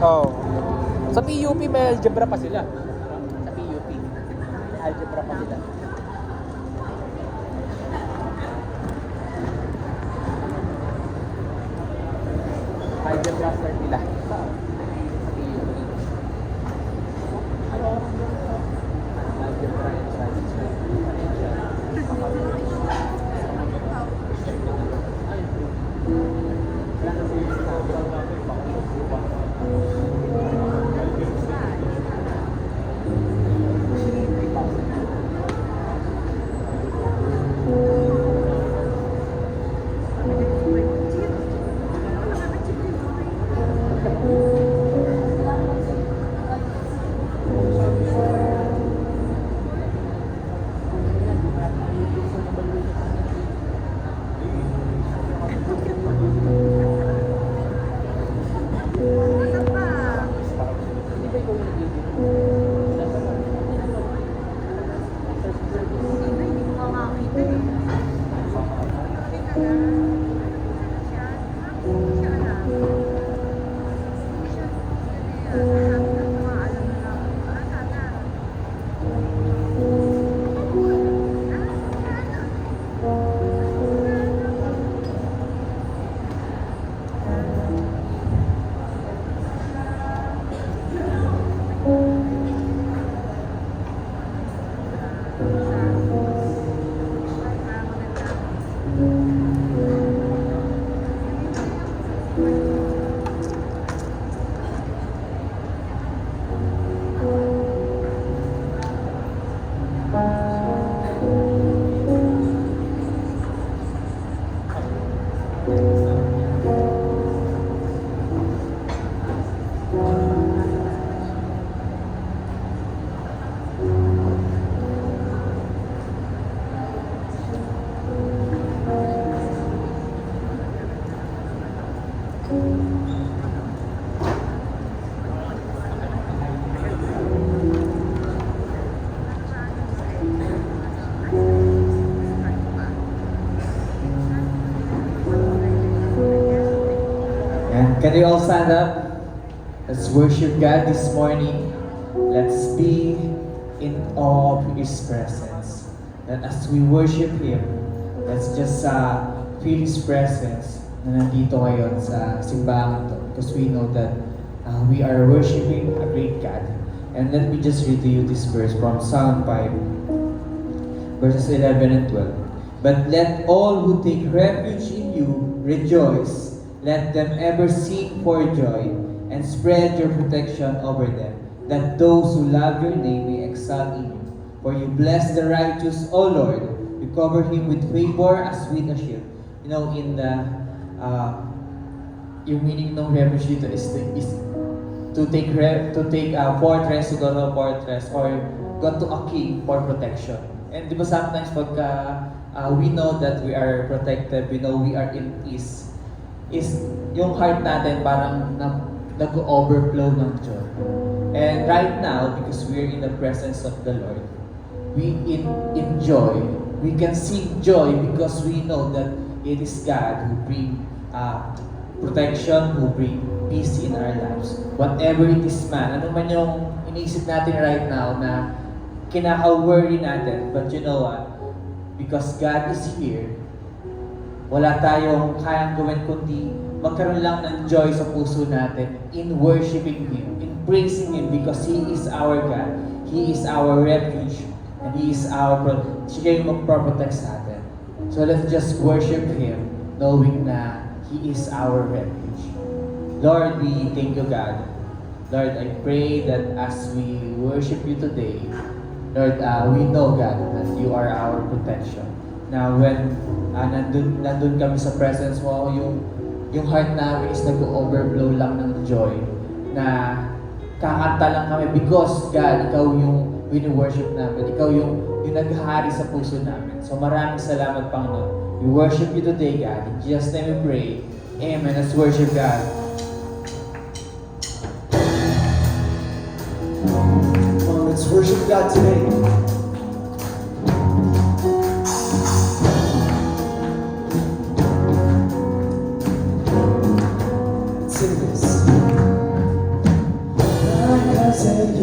Oh. Sa PUP may algebra pa sila. Sa PUP. May algebra pa sila. Algebra start nila. Sa PUP. Algebra and science. Can we all stand up? Let's worship God this morning. Let's be in awe of His presence. And as we worship Him, let's just feel His presence na nandito ngayon sa simbahan to. Because we know that we are worshiping a great God. And let me just read to you this verse from Psalm 5, verses 11 and 12. But let all who take refuge in you rejoice. Let them ever sing for joy and spread your protection over them, that those who love your name may exalt in you. For you bless the righteous, O Lord. You cover him with favor as with a shield. You know, in the yung meaning ng refuge dito is to take fortress, to go to a fortress, or go to a king for protection. And di ba sometimes pagka we know that we are protected, we know we are in peace, is yung heart natin parang nag-overflow ng joy. And right now, because we're in the presence of the Lord, we enjoy, we can sing joy because we know that it is God who bring protection, who bring peace in our lives. Whatever it is man, ano man yung iniisip natin right now na kinaka-worry natin, but you know what? Because God is here, wala tayong kayang gawin kundi magkaroon lang ng joy sa puso natin in worshiping Him, in praising Him, because He is our God, He is our refuge, and He is siya yung magpaprotect sa atin. So let's just worship Him, knowing na He is our refuge. Lord, we thank you, God. Lord, I pray that as we worship you today, Lord, we know, God, that you are our protection. Now, when nandun kami sa presence mo, yung heart namin is nag-overflow lang ng joy na kakanta lang kami because, God, ikaw yung wini-worship namin. Ikaw yung naghahari sa puso namin. So maraming salamat, Panginoon. We worship you today, God. In Jesus' name we pray. Amen. Let's worship God. Let's worship God today.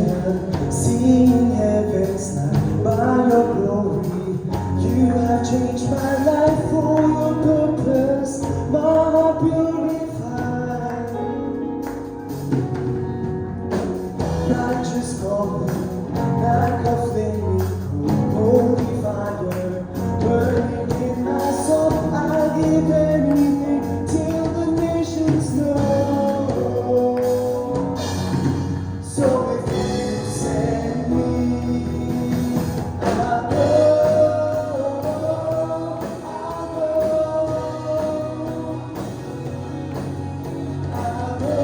can, seeing heaven's light by your glory. You have changed my life for your purpose, my heart purified. Righteous calling, like a flaming coal, holy fire, burning in my soul. I'll give anything till the nations know. So if you send me, I'll go, I'll go, I'll go.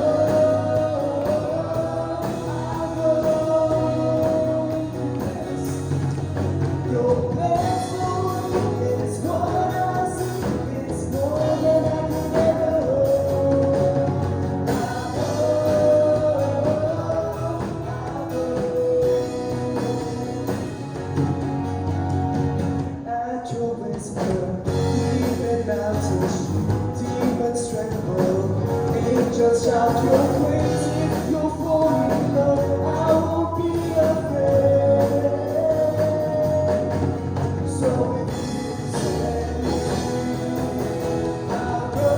Your plans for me is what I see. It's more than I can ever hope. At your whisper, even mountains shake, demons tremble, angels shout your praise. If you're for me, Lord, I won't be afraid. So if you send me, I'll go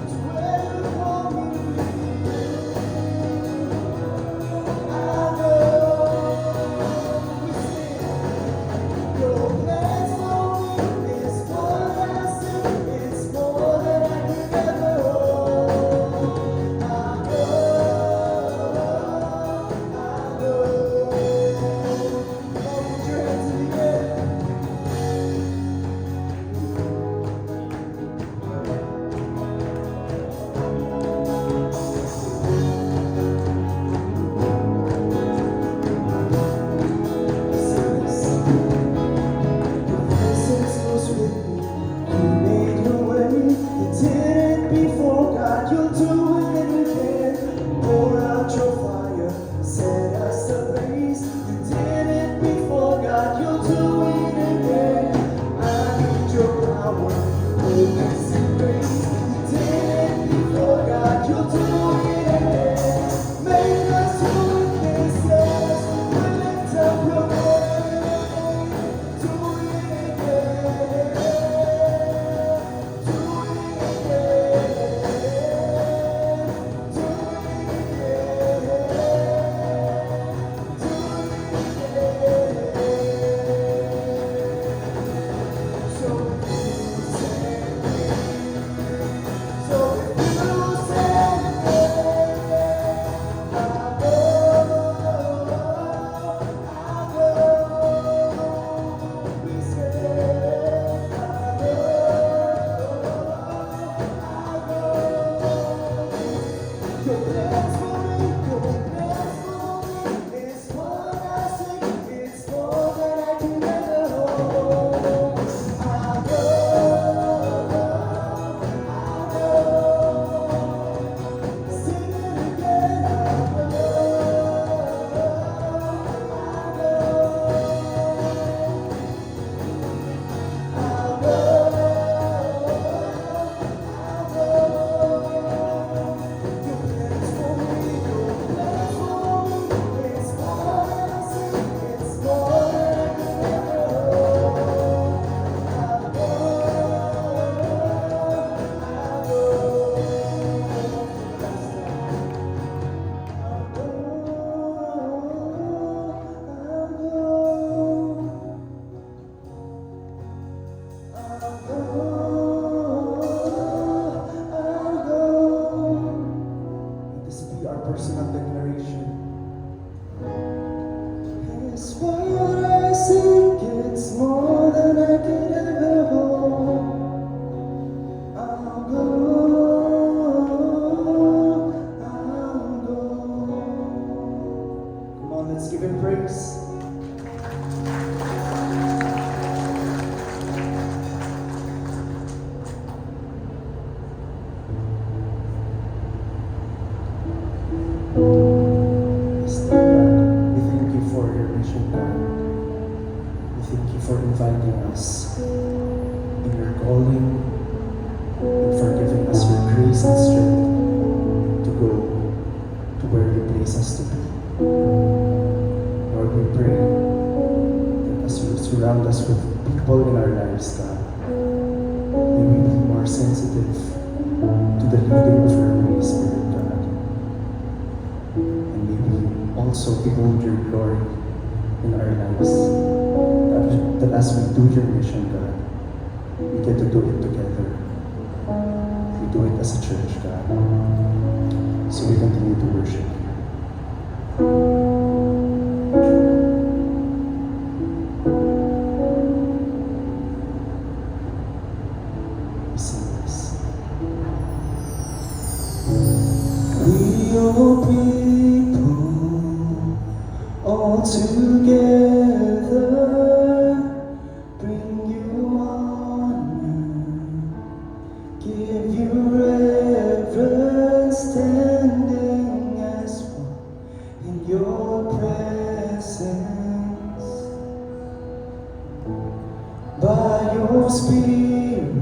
to where you want me to be. I'll go. We sing. Your plans for me is what I see. It's more than I can ever hope. I'll go. Come on, put your hands in the air. Your presence was with me. You made your way. You did it before, God. You'll do it again. Pour out your fire, set us ablaze. You did it before, God. You'll do it again. I need your power, goodness and grace. You did it before, God. You'll do it again. Make us witnesses. We lift up your name. Do it again. Do it again. Do personal declaration. It's what I think, it's more than I could ever hope. I'll go, I'll go. Come on, let's give him praise. We thank you for your mission, God. We thank you for inviting us in your calling and for giving us your grace and strength. surround us with people in our lives, God. May we be more sensitive to the leading of your Holy Spirit, God. And may we also behold your glory in our lives. That as we do your mission, God, we get to do it together. We do it as a church, God. So we continue to worship you. We sing this. We your people all together bring you honor, give you reverence, standing as one in your presence. By your Spirit,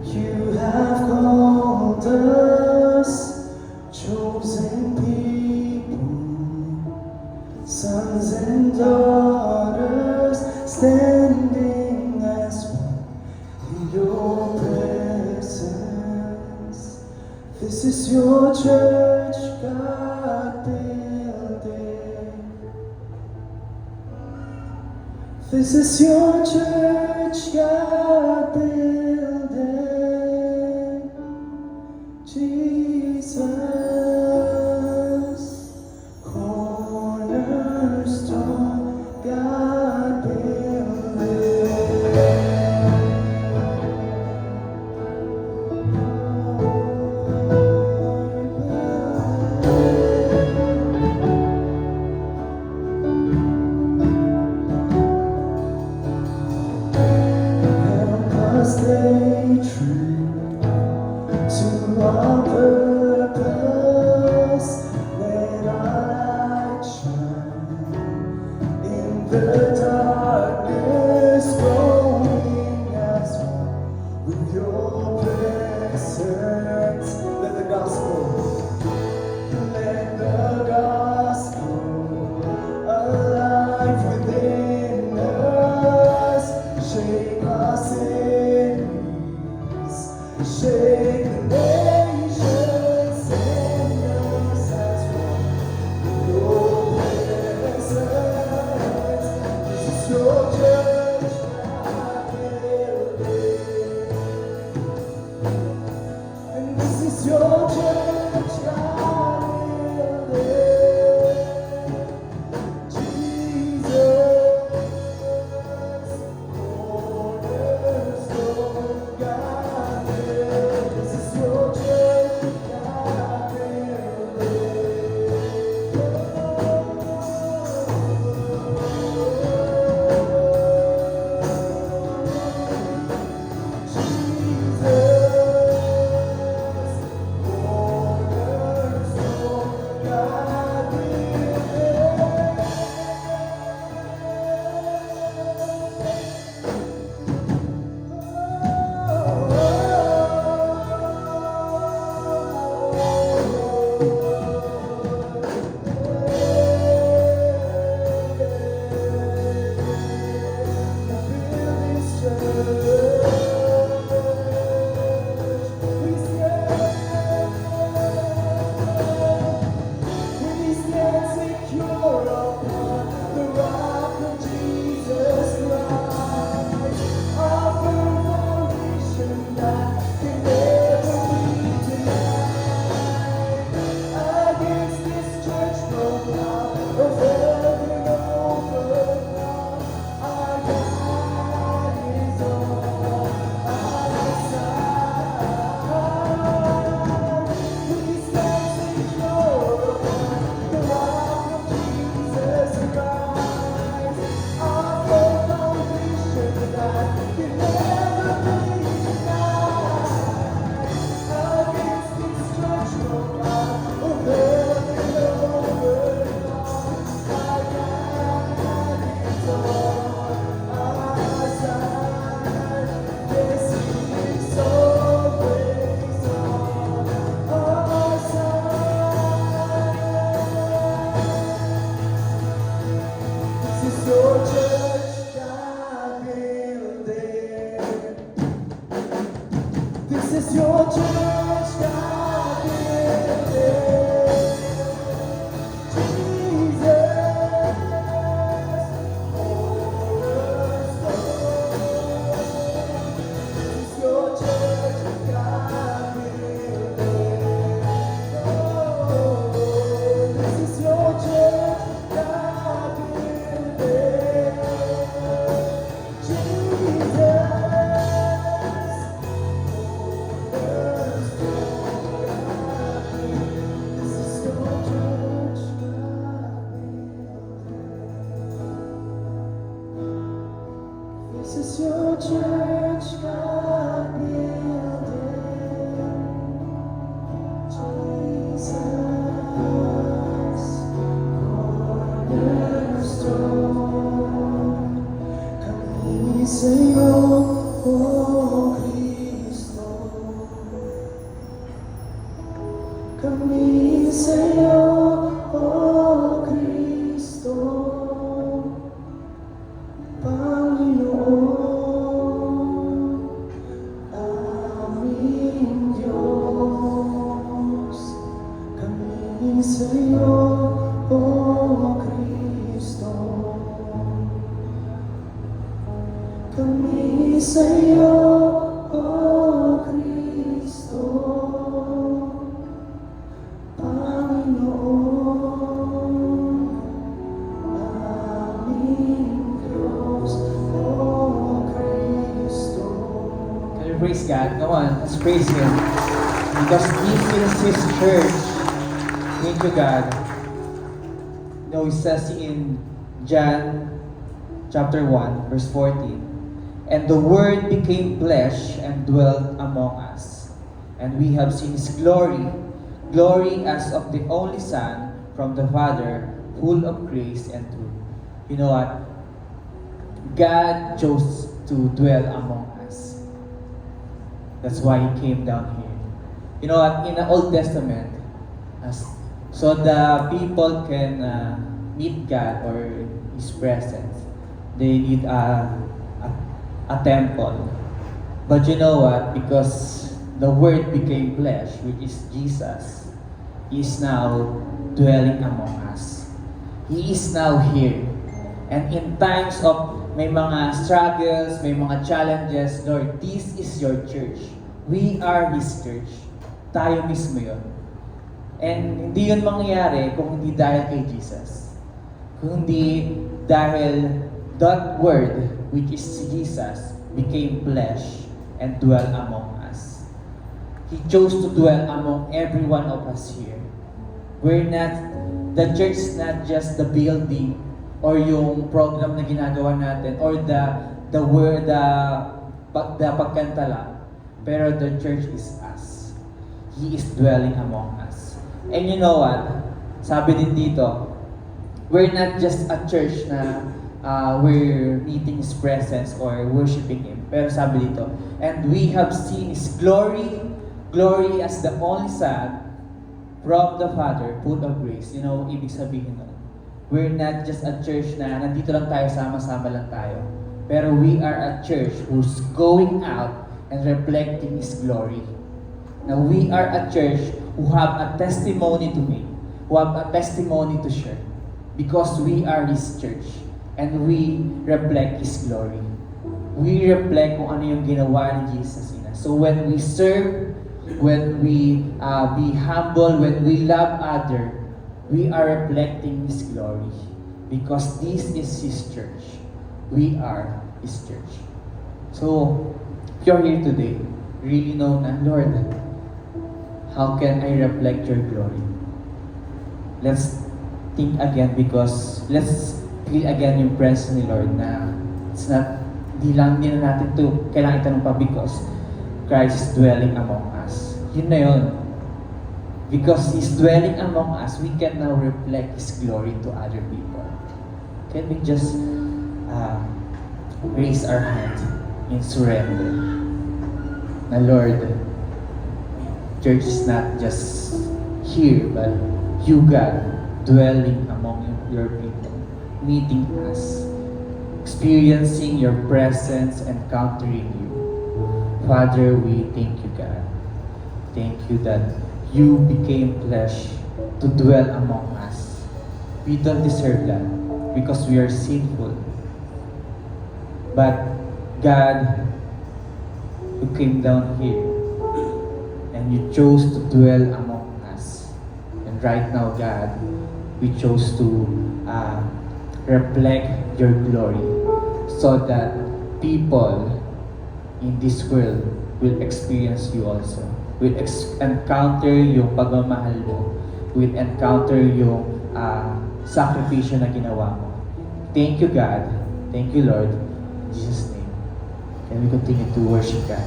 you have called us, chosen people, sons and daughters, standing as one in your presence. This is your church, God building. This is your church, God building. Jesus, cornerstone, God help us stay true to our purpose. Let our light shine in the darkness, growing as one with your presence. Let the gospel alive within us, shake us enemies, shake the nations, send us as one with your presence. This is your church, God building. And this is your church, God building. Jesus, cornerstone, God building. This is your church, God This is your church. is your church, God built it. Jesus, this is your church, God built it. Oh, this is your church, God built it. Jesus. This is your church, God built it. Jesus, cornerstone. Kami sa'yo, oh Cristo. Kami sa'yo, oh Cristo. Panginoon, aming Diyos, kami sa'yo, O Kristo. Kami sa'yo, O Kristo, Panginoon, aming Diyos, O Kristo. Can you praise God? Come on, let's praise Him. Because this is His church. Thank you, God. You know, it says in John chapter 1, verse 14, "And the Word became flesh and dwelt among us. And we have seen His glory, glory as of the only Son from the Father, full of grace and truth." You know what? God chose to dwell among us. That's why He came down here. You know what? In the Old Testament, so the people can meet God or His presence, they need a temple. But you know what? Because the Word became flesh, which is Jesus, He is now dwelling among us. He is now here. And in times of may mga struggles, may mga challenges, Lord, this is your church. We are His church. Tayo mismo yun. And hindi yun mangyayari kung hindi dahil kay Jesus. Kung hindi dahil that Word, which is Jesus, became flesh and dwell among us. He chose to dwell among every one of us here. The church is not just the building or yung program na ginagawa natin or the pagkanta lang. Pero the church is us. He is dwelling among us. And you know what? Sabi din dito, we're not just a church na we're meeting His presence or worshiping Him. Pero sabi dito, and we have seen His glory, glory as the only Son from the Father, full of grace. You know, ibig sabihin nun. We're not just a church na nandito lang tayo, sama-sama lang tayo. Pero we are a church who's going out and reflecting His glory. Now, we are a church who have a testimony to make, who have a testimony to share. Because we are His church and we reflect His glory. We reflect kung ano yung ginawa ni Jesus in us. So when we serve, when we be humble, when we love others, we are reflecting His glory. Because this is His church. We are His church. So, if you're here today, really know na, Lord, how can I reflect your glory? Let's think again because let's feel again yung presence ni Lord na it's not, di na natin to kailangan itanong pa because Christ is dwelling among us. Yun na yun. Because He's dwelling among us, we can now reflect His glory to other people. Can we just raise our hand in surrender? Na Lord, church is not just here, but you, God, dwelling among your people, meeting us, experiencing your presence, encountering you. Father, we thank you, God. Thank you that you became flesh to dwell among us. We don't deserve that because we are sinful. But God, you came down here and you chose to dwell among us. And right now, God, we chose to reflect your glory so that people in this world will experience you also. Will encounter yung pagmamahal mo. Will encounter yung sakripisyo na ginawa mo. Thank you, God. Thank you, Lord. In Jesus' name. And we continue to worship God.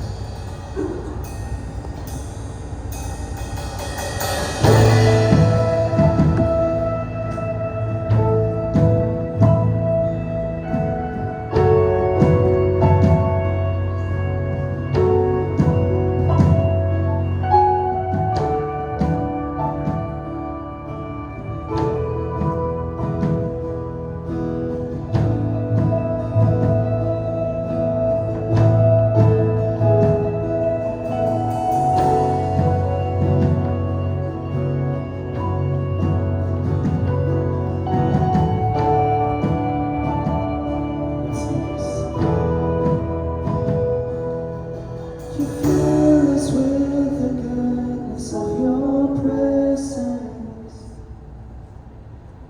You fill us with the goodness of your presence.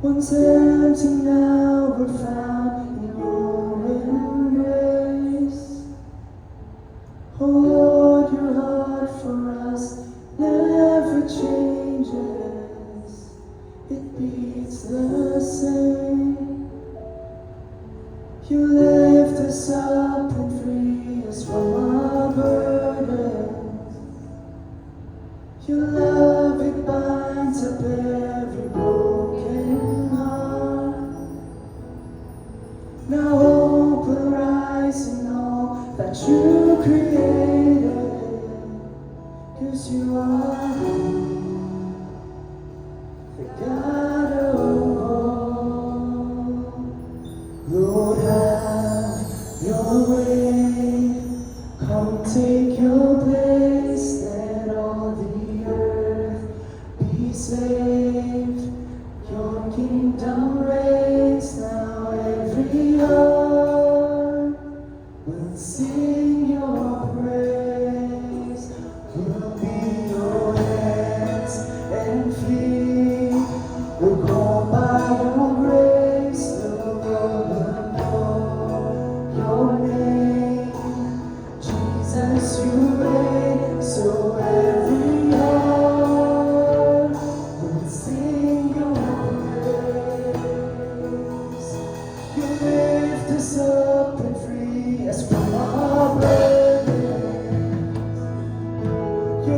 Once empty, now we're found in your embrace. Oh Lord, your heart for us never changes. It beats the same. You lift us up and free us from our burdens. Your love, it binds up every broken heart. Now hope will rise in all that you created, 'cause you are the God of all. Lord, have your way. Come take your place. Let all the earth be saved. Your kingdom reigns now. Every heart will sing your praise. We'll be your hands and feet. We'll go by your grace. The world will know your name. Jesus, you reign. So every heart will sing your praise. You lift us up and free us from our burdens. You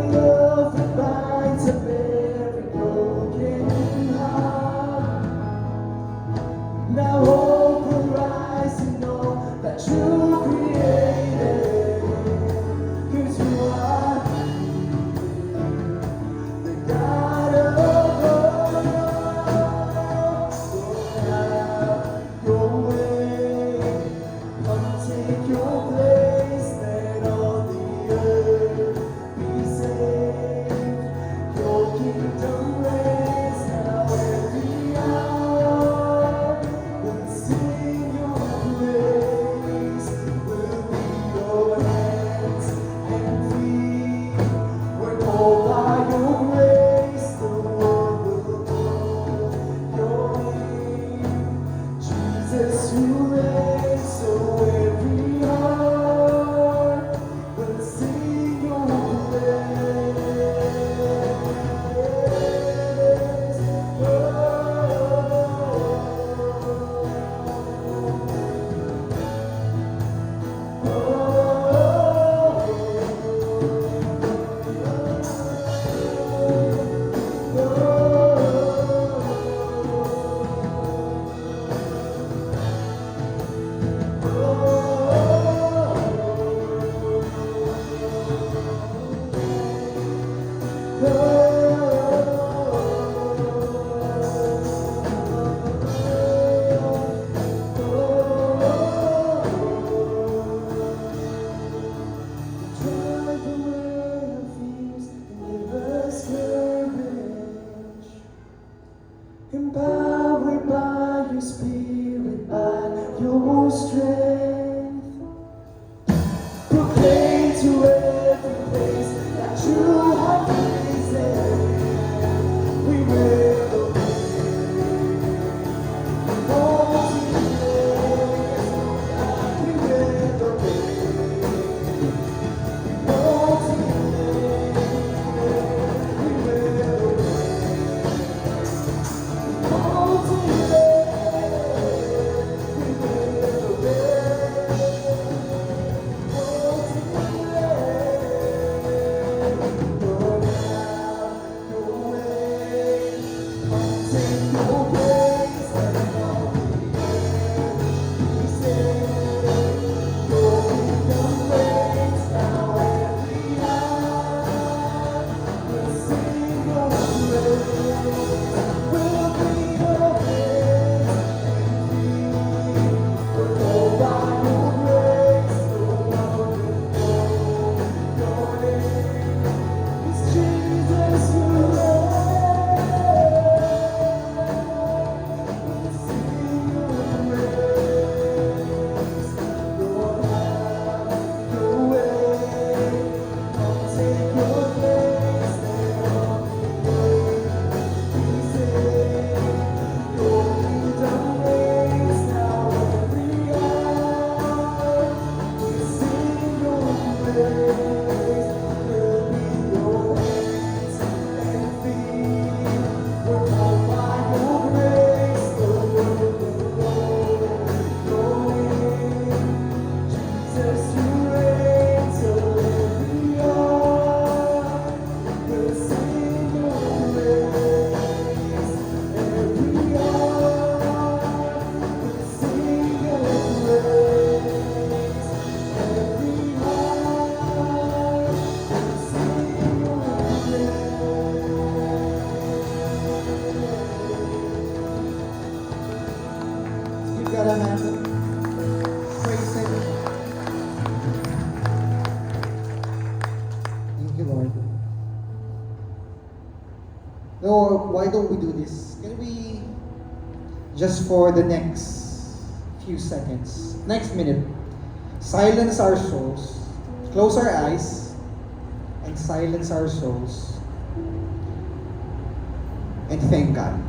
proclaim to every place that you have risen. We will Give God a hand. Praise Him. Thank you, Lord. Lord, why don't we do this? Can we, just for the next few seconds, next minute, silence our souls, close our eyes, and silence our souls, and thank God.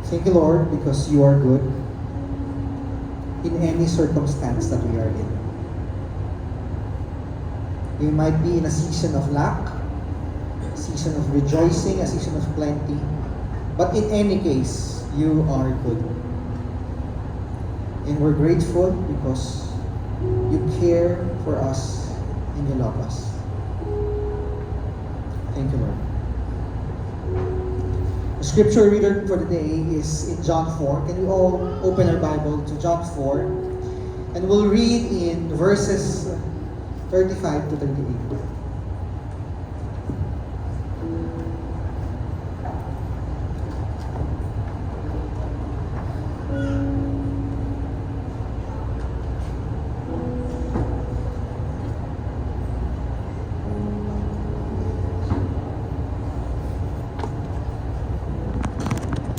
Thank you, Lord, because you are good in any circumstance that we are in. We might be in a season of lack, a season of rejoicing, a season of plenty, but in any case, you are good. And we're grateful because you care for us and you love us. Thank you, Lord. The scripture reader for today is in John 4. Can we all open our Bible to John 4? And we'll read in verses 35 to 38.